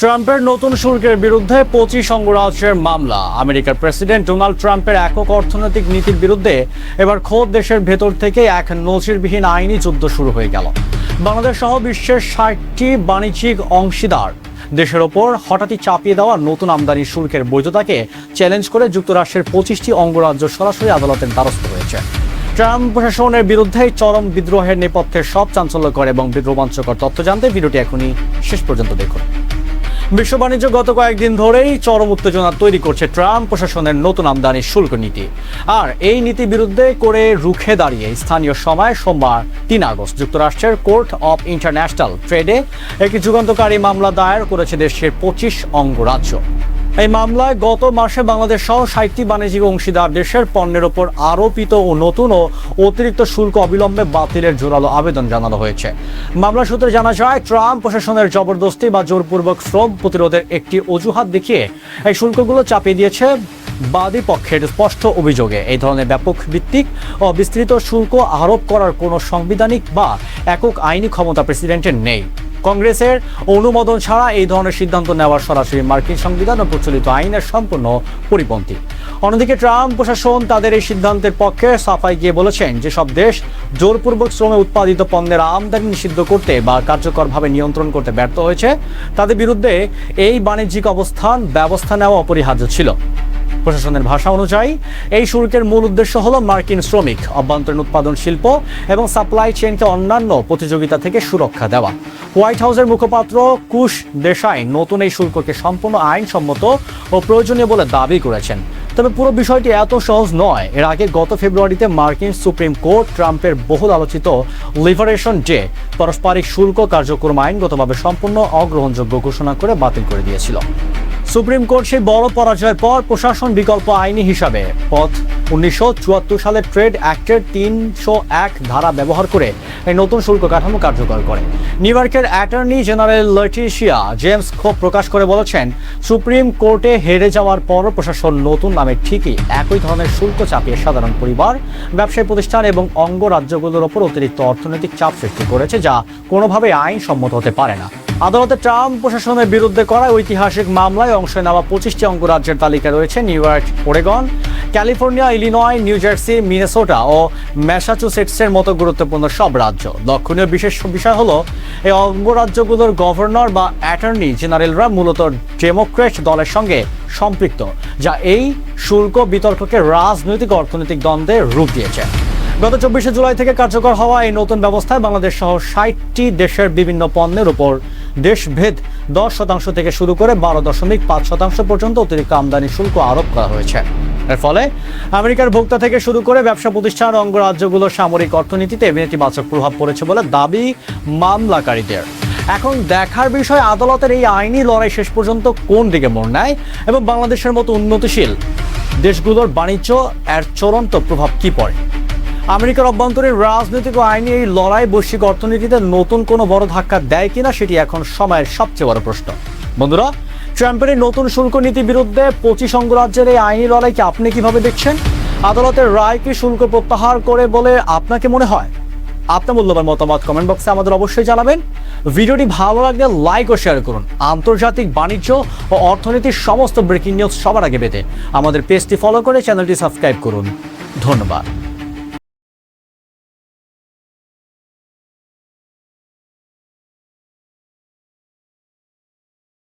ট্রাম্পের নতুন শুল্কের বিরুদ্ধে 25 অঙ্গরাজ্যের মামলা। আমেরিকার প্রেসিডেন্ট ডোনাল্ড ট্রাম্পের একক অর্থনৈতিক নীতির বিরুদ্ধে এবার খোদ দেশের ভেতর থেকে এক নজিরবিহীন আইনি যুদ্ধ শুরু হয়ে গেল। বাংলাদেশ সহ বিশ্বের 60টি বাণিজ্যিক অংশীদার দেশের ওপর হঠাৎই চাপিয়ে দেওয়া নতুন আমদানি শুল্কের বৈধতাকে চ্যালেঞ্জ করে যুক্তরাষ্ট্রের 25টি অঙ্গরাজ্য সরাসরি আদালতের দ্বারস্থ হয়েছে। ট্রাম্প প্রশাসনের বিরুদ্ধে চরম বিদ্রোহের নেপথ্যে সব চাঞ্চল্যকর এবং রোমাঞ্চকর তথ্য জানতে ভিডিওটি এখনই শেষ পর্যন্ত দেখুন। বিশ্ব বাণিজ্য গত কয়েকদিন ধরেই চরম উত্তেজনা তৈরি করছে ট্রাম্প প্রশাসনের নতুন আমদানি শুল্ক নীতি। আর এই নীতি বিরুদ্ধে করে রুখে দাঁড়িয়ে স্থানীয় সময় সোমবার 3 আগস্ট যুক্তরাষ্ট্রের কোর্ট অফ ইন্টারন্যাশনাল ট্রেডে একটি যুগান্তকারী মামলা দায়ের করেছে দেশের 25 অঙ্গরাজ্য। এই মামলায় গত মাসে বাংলাদেশ সহ 60টি বাণিজ্যিক অংশীদার দেশের পণ্যের ওপর আরোপিত ও নতুন ও অতিরিক্ত শুল্ক অবিলম্বে বাতিলের জোরালো আবেদন জানানো হয়েছে। মামলা সূত্রে জানা যায়, ট্রাম্প প্রশাসনের জবরদস্তি বা জোরপূর্বক শ্রম প্রতিরোধের একটি অজুহাত দেখিয়ে এই শুল্কগুলো চাপিয়ে দিয়েছে বাদী পক্ষের স্পষ্ট অভিযোগে। এই ধরনের ব্যাপক ভিত্তিক ও বিস্তৃত শুল্ক আরোপ করার কোনো সাংবিধানিক বা একক আইনি ক্ষমতা প্রেসিডেন্টের নেই। কংগ্রেসের অনুমোদন ছাড়া এই ধরনের সিদ্ধান্ত নেওয়ার সরাসরি মার্কিন সংবিধান ও প্রচলিত আইনের সম্পূর্ণ পরিপন্থী। অন্যদিকে ট্রাম্প প্রশাসন তাদের এই সিদ্ধান্তের পক্ষে সাফাই গিয়ে বলেছেন, যেসব দেশ জোরপূর্বক শ্রমে উৎপাদিত পণ্যের আমদানি নিষিদ্ধ করতে বা কার্যকরভাবে নিয়ন্ত্রণ করতে ব্যর্থ হয়েছে তাদের বিরুদ্ধে এই বাণিজ্যিক ব্যবস্থা নেওয়া অপরিহার্য ছিল। প্রশাসনের ভাষা অনুযায়ী এই শুল্কের মূল উদ্দেশ্য হল মার্কিন শ্রমিক, অভ্যন্তরীণ উৎপাদন শিল্প এবং সাপ্লাই চেইনকে অন্যান্য প্রতিযোগিতা থেকে সুরক্ষা দেওয়া। হোয়াইট হাউসের মুখপাত্র কুশ দেশাই নতুন এই শুল্ককে সম্পূর্ণ আইনসম্মত ও প্রয়োজনীয় বলে দাবি করেছেন। তবে পুরো বিষয়টি এত সহজ নয়। এর আগে গত ফেব্রুয়ারিতে মার্কিন সুপ্রিম কোর্ট ট্রাম্পের বহুল আলোচিত লিবারেশন ডে পারস্পরিক শুল্ক কার্যক্রম আইনগতভাবে সম্পূর্ণ অগ্রহণযোগ্য ঘোষণা করে বাতিল করে দিয়েছিল। সুপ্রিম কোর্ট সেই বড় পরাজয়ের পর প্রশাসন বিকল্প আইনি হিসাবে 1974 সালের ট্রেড অ্যাক্টের 301 ধারা ব্যবহার করে এই নতুন শুল্ক কাঠামো কার্যকর করে। নিউ ইয়র্কের অ্যাটর্নি জেনারেল লেটিশিয়া জেমস ক্ষোভ প্রকাশ করে বলেছেন, সুপ্রিম কোর্টে হেরে যাওয়ার পর প্রশাসন নতুন নামে ঠিকই একই ধরনের শুল্ক চাপিয়ে সাধারণ পরিবার, ব্যবসায়ী প্রতিষ্ঠান এবং অঙ্গরাজ্যগুলোর ওপর অতিরিক্ত অর্থনৈতিক চাপ সৃষ্টি করেছে, যা কোনোভাবে আইনসম্মত হতে পারে না। আদালতে ট্রাম্প প্রশাসনের বিরুদ্ধে করা ঐতিহাসিক মামলায় অংশ নেওয়া 25টি অঙ্গরাজ্যের তালিকায় রয়েছে New York, Oregon, California, Illinois, New Jersey, Minnesota ও ম্যাসাচুসেটসের মতো গুরুত্বপূর্ণ সব রাজ্য। লক্ষণীয় বিশেষ বিষয় হলো, এই অঙ্গরাজ্যগুলোর গভর্নর বা অ্যাটর্নি জেনারেলরা মূলত ডেমোক্র্যাট দলের সঙ্গে সম্পৃক্ত, যা এই শুল্ক বিতর্ককে রাজনৈতিক অর্থনৈতিক দ্বন্দ্বে রূপ দিয়েছে। গত 24 জুলাই থেকে কার্যকর হওয়া এই নতুন ব্যবস্থায় বাংলাদেশ সহ 60টি দেশের বিভিন্ন পণ্যের উপর দেশভেদ 10% থেকে শুরু করে 12.5% পর্যন্ত অতিরিক্ত আমদানি শুল্ক আরোপ করা হয়েছে। এর ফলে আমেরিকার ভোক্তা থেকে শুরু করে ব্যবসা প্রতিষ্ঠান অঙ্গরাজ্যগুলোর সামরিক অর্থনীতিতে নেতিবাচক প্রভাব পড়েছে বলে দাবি মামলাকারীদের। এখন দেখার বিষয়, আদালতের এই আইনি লড়াই শেষ পর্যন্ত কোন দিকে মোড় নেয় এবং বাংলাদেশের মতো উন্নতিশীল দেশগুলোর বাণিজ্য এর চূড়ান্ত প্রভাব কি পড়ে। আমেরিকার অভ্যন্তরীণ রাজনৈতিক ও আইনি এই লড়াই বৈশ্বিক অর্থনীতিতে নতুন কোনো বড় ধাক্কা দেয় কিনা, সেটি এখন সময়ের সবচেয়ে বড় প্রশ্ন। বন্ধুরা, ট্রাম্পের এই নতুন শুল্ক নীতির বিরুদ্ধে 25 অঙ্গরাজ্যের এই আইনি লড়াইকে আপনি কিভাবে দেখছেন? আদালতের রায় কি শুল্ক প্রত্যাহার করে বলে আপনাকে মনে হয়? আপনার মূল্যবান মতামত কমেন্ট বক্সে আমাদের অবশ্যই জানাবেন। ভিডিওটি ভালো লাগলে লাইক ও শেয়ার করুন। আন্তর্জাতিক বাণিজ্য ও অর্থনীতির সমস্ত ব্রেকিং নিউজ সবার আগে পেতে আমাদের পেজটি ফলো করে চ্যানেলটি সাবস্ক্রাইব করুন। ধন্যবাদ।